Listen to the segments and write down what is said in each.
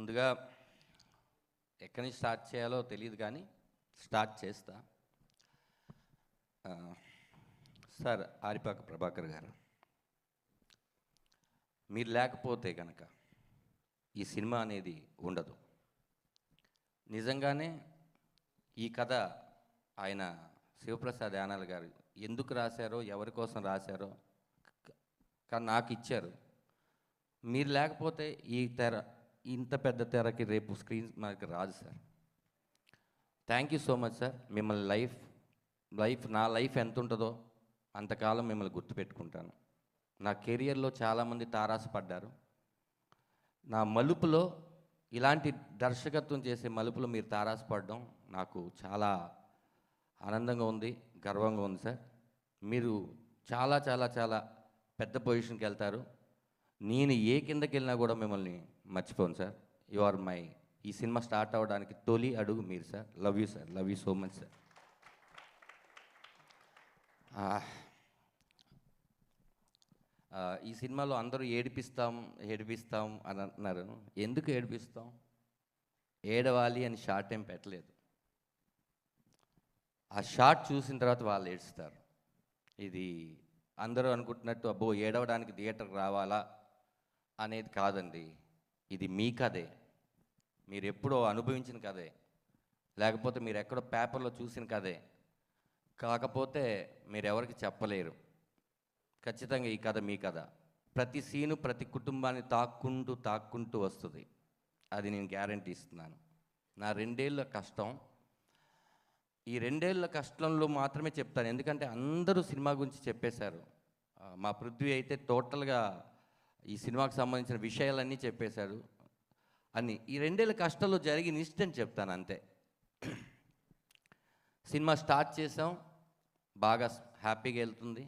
ముందుగా ఎక్కడి నుంచి స్టార్ట్ చేయాలో తెలియదు కానీ స్టార్ట్ చేస్తా. సార్ ఆరిపాక ప్రభాకర్ గారు, మీరు లేకపోతే కనుక ఈ సినిమా అనేది ఉండదు. నిజంగానే ఈ కథ ఆయన శివప్రసాద్ యానాల్ గారు ఎందుకు రాశారో, ఎవరి కోసం రాశారో కానీ నాకు ఇచ్చారు. మీరు లేకపోతే ఈ తెర ఇంత పెద్ద తెరకి రేపు స్క్రీన్ మనకి రాదు sir. Thank you so much sir. మిమ్మల్ని నా లైఫ్ ఎంత ఉంటుందో అంతకాలం మిమ్మల్ని గుర్తుపెట్టుకుంటాను. నా కెరియర్లో చాలామంది తారాసపడ్డారు. నా మలుపులో ఇలాంటి దర్శకత్వం చేసే మలుపులో మీరు తారాసపడడం నాకు చాలా ఆనందంగా ఉంది, గర్వంగా ఉంది సార్. మీరు చాలా చాలా చాలా పెద్ద పొజిషన్కి వెళ్తారు. నేను ఏ కిందకి వెళ్ళినా కూడా మిమ్మల్ని మర్చిపోను సార్. యు ఆర్ మై ఈ సినిమా స్టార్ట్ అవ్వడానికి తొలి అడుగు మీరు sir. Love you sir, love you so much sir. ఈ సినిమాలో అందరూ ఏడిపిస్తాం అని అంటున్నారు. ఎందుకు ఏడిపిస్తాం? ఏడవాలి అని షార్ట్ ఏం పెట్టలేదు. ఆ షార్ట్ చూసిన తర్వాత వాళ్ళు ఏడుస్తారు. ఇది అందరూ అనుకుంటున్నట్టు అబ్బో ఏడవడానికి థియేటర్కి రావాలా అనేది కాదండి. ఇది మీ కథే, మీరు ఎప్పుడో అనుభవించిన కథే, లేకపోతే మీరు ఎక్కడో పేపర్లో చూసిన కథే. కాకపోతే మీరు ఎవరికి చెప్పలేరు. ఖచ్చితంగా ఈ కథ మీ కథ. ప్రతి సీను ప్రతి కుటుంబాన్ని తాక్కుంటూ వస్తుంది. అది నేను గ్యారంటీ ఇస్తున్నాను. నా 2 ఏళ్ళ కష్టం, ఈ 2 ఏళ్ళ కష్టంలో మాత్రమే చెప్తాను. ఎందుకంటే అందరూ సినిమా గురించి చెప్పేశారు. మా పృథ్వీ అయితే టోటల్గా ఈ సినిమాకి సంబంధించిన విషయాలన్నీ చెప్పేశారు. అన్నీ ఈ 2 ఏళ్ళ కష్టంలో జరిగిన ఇన్సిడెంట్ చెప్తాను అంతే. సినిమా స్టార్ట్ చేసాం, బాగా హ్యాపీగా వెళ్తుంది.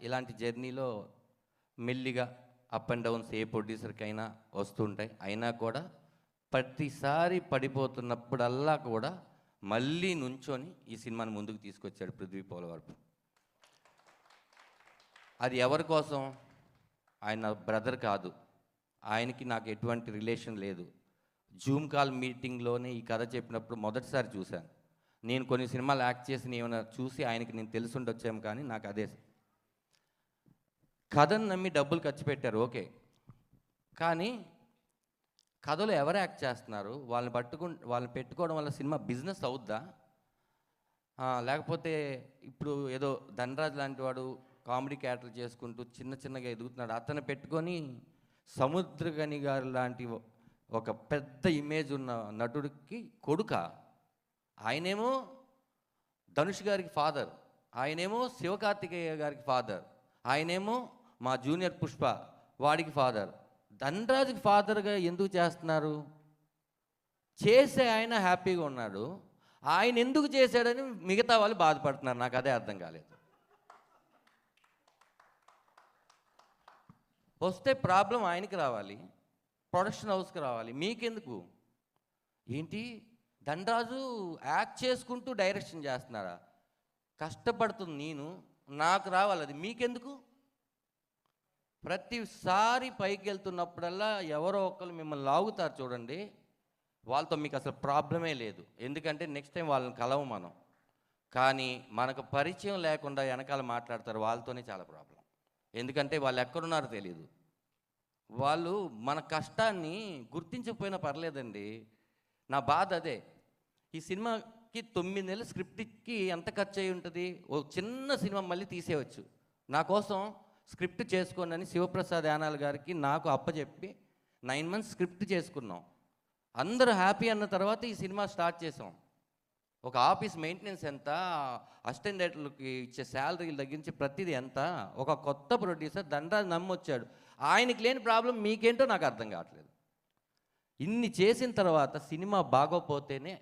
ఇలాంటి జర్నీలో మెల్లిగా అప్ అండ్ డౌన్స్ ఏ ప్రొడ్యూసర్కైనా వస్తుంటాయి. అయినా కూడా ప్రతిసారి పడిపోతున్నప్పుడల్లా కూడా మళ్ళీ నుంచొని ఈ సినిమాని ముందుకు తీసుకొచ్చాడు పృథ్వీ పోలవరపు. అది ఎవరి కోసం? ఆయన బ్రదర్ కాదు, ఆయనకి నాకు ఎటువంటి రిలేషన్ లేదు. జూమ్ కాల్ మీటింగ్లోనే ఈ కథ చెప్పినప్పుడు మొదటిసారి చూశాను. నేను కొన్ని సినిమాలు యాక్ట్ చేసి ఏమైనా చూసి ఆయనకి నేను తెలుసుండొచ్చాము, కానీ నాకు అదే కథను నమ్మి డబ్బులు ఖర్చు పెట్టారు, ఓకే. కానీ కథలో ఎవరు యాక్ట్ చేస్తున్నారు? వాళ్ళని పెట్టుకోవడం వల్ల సినిమా బిజినెస్ అవుద్దా? లేకపోతే ఇప్పుడు ఏదో ధనరాజ్ లాంటి వాడు కామెడీ క్యారెక్టర్ చేసుకుంటూ చిన్నగా ఎదుగుతున్నాడు, అతను పెట్టుకొని సముద్రగని గారు లాంటి ఒక పెద్ద ఇమేజ్ ఉన్న నటుడికి కొడుక? ఆయనేమో ధనుష్ గారికి ఫాదర్, ఆయనేమో శివకార్తికేయ గారికి ఫాదర్, ఆయనేమో మా జూనియర్ పుష్ప వాడికి ఫాదర్. ధనరాజుకి ఫాదర్గా ఎందుకు చేస్తున్నారు? చేసే ఆయన హ్యాపీగా ఉన్నాడు, ఆయన ఎందుకు చేశాడని మిగతా వాళ్ళు బాధపడుతున్నారు. నాకు అదే అర్థం కాలేదు. వస్తే ప్రాబ్లం ఆయనకి రావాలి, ప్రొడక్షన్ హౌస్కి రావాలి, మీకెందుకు? ఏంటి ధనరాజు యాక్ట్ చేసుకుంటూ డైరెక్షన్ చేస్తున్నారా? కష్టపడుతుంది నేను, నాకు రావాలి, అది మీకెందుకు? ప్రతిసారి పైకి వెళ్తున్నప్పుడల్లా ఎవరో ఒకరు మిమ్మల్ని లాగుతారు చూడండి, వాళ్ళతో మీకు అసలు ప్రాబ్లమే లేదు. ఎందుకంటే నెక్స్ట్ టైం వాళ్ళని కలవు మనం. కానీ మనకు పరిచయం లేకుండా వెనకాల మాట్లాడతారు, వాళ్ళతోనే చాలా ప్రాబ్లం. ఎందుకంటే వాళ్ళు ఎక్కడున్నారో తెలియదు. వాళ్ళు మన కష్టాన్ని గుర్తించకపోయినా పర్లేదండి. నా బాధ అదే. ఈ సినిమాకి 9 నెలల స్క్రిప్ట్కి ఎంత ఖర్చు అయి ఉంటుంది? ఓ చిన్న సినిమా మళ్ళీ తీసేయవచ్చు. నా కోసం స్క్రిప్ట్ చేసుకోండి శివప్రసాద్ యానాల్ గారికి నాకు అప్పచెప్పి 9 మంత్స్ స్క్రిప్ట్ చేసుకున్నాం. అందరూ హ్యాపీ అన్న తర్వాత ఈ సినిమా స్టార్ట్ చేసాం. ఒక ఆఫీస్ మెయింటెనెన్స్ ఎంత, అసిస్టెంట్ డైరెక్టర్లకి ఇచ్చే శాలరీలు తగ్గించి ప్రతిదీ ఎంత. ఒక కొత్త ప్రొడ్యూసర్ ధనరాజ్ నమ్మొచ్చాడు, ఆయనకి లేని ప్రాబ్లం మీకేంటో నాకు అర్థం కావట్లేదు. ఇన్ని చేసిన తర్వాత సినిమా బాగోపోతేనే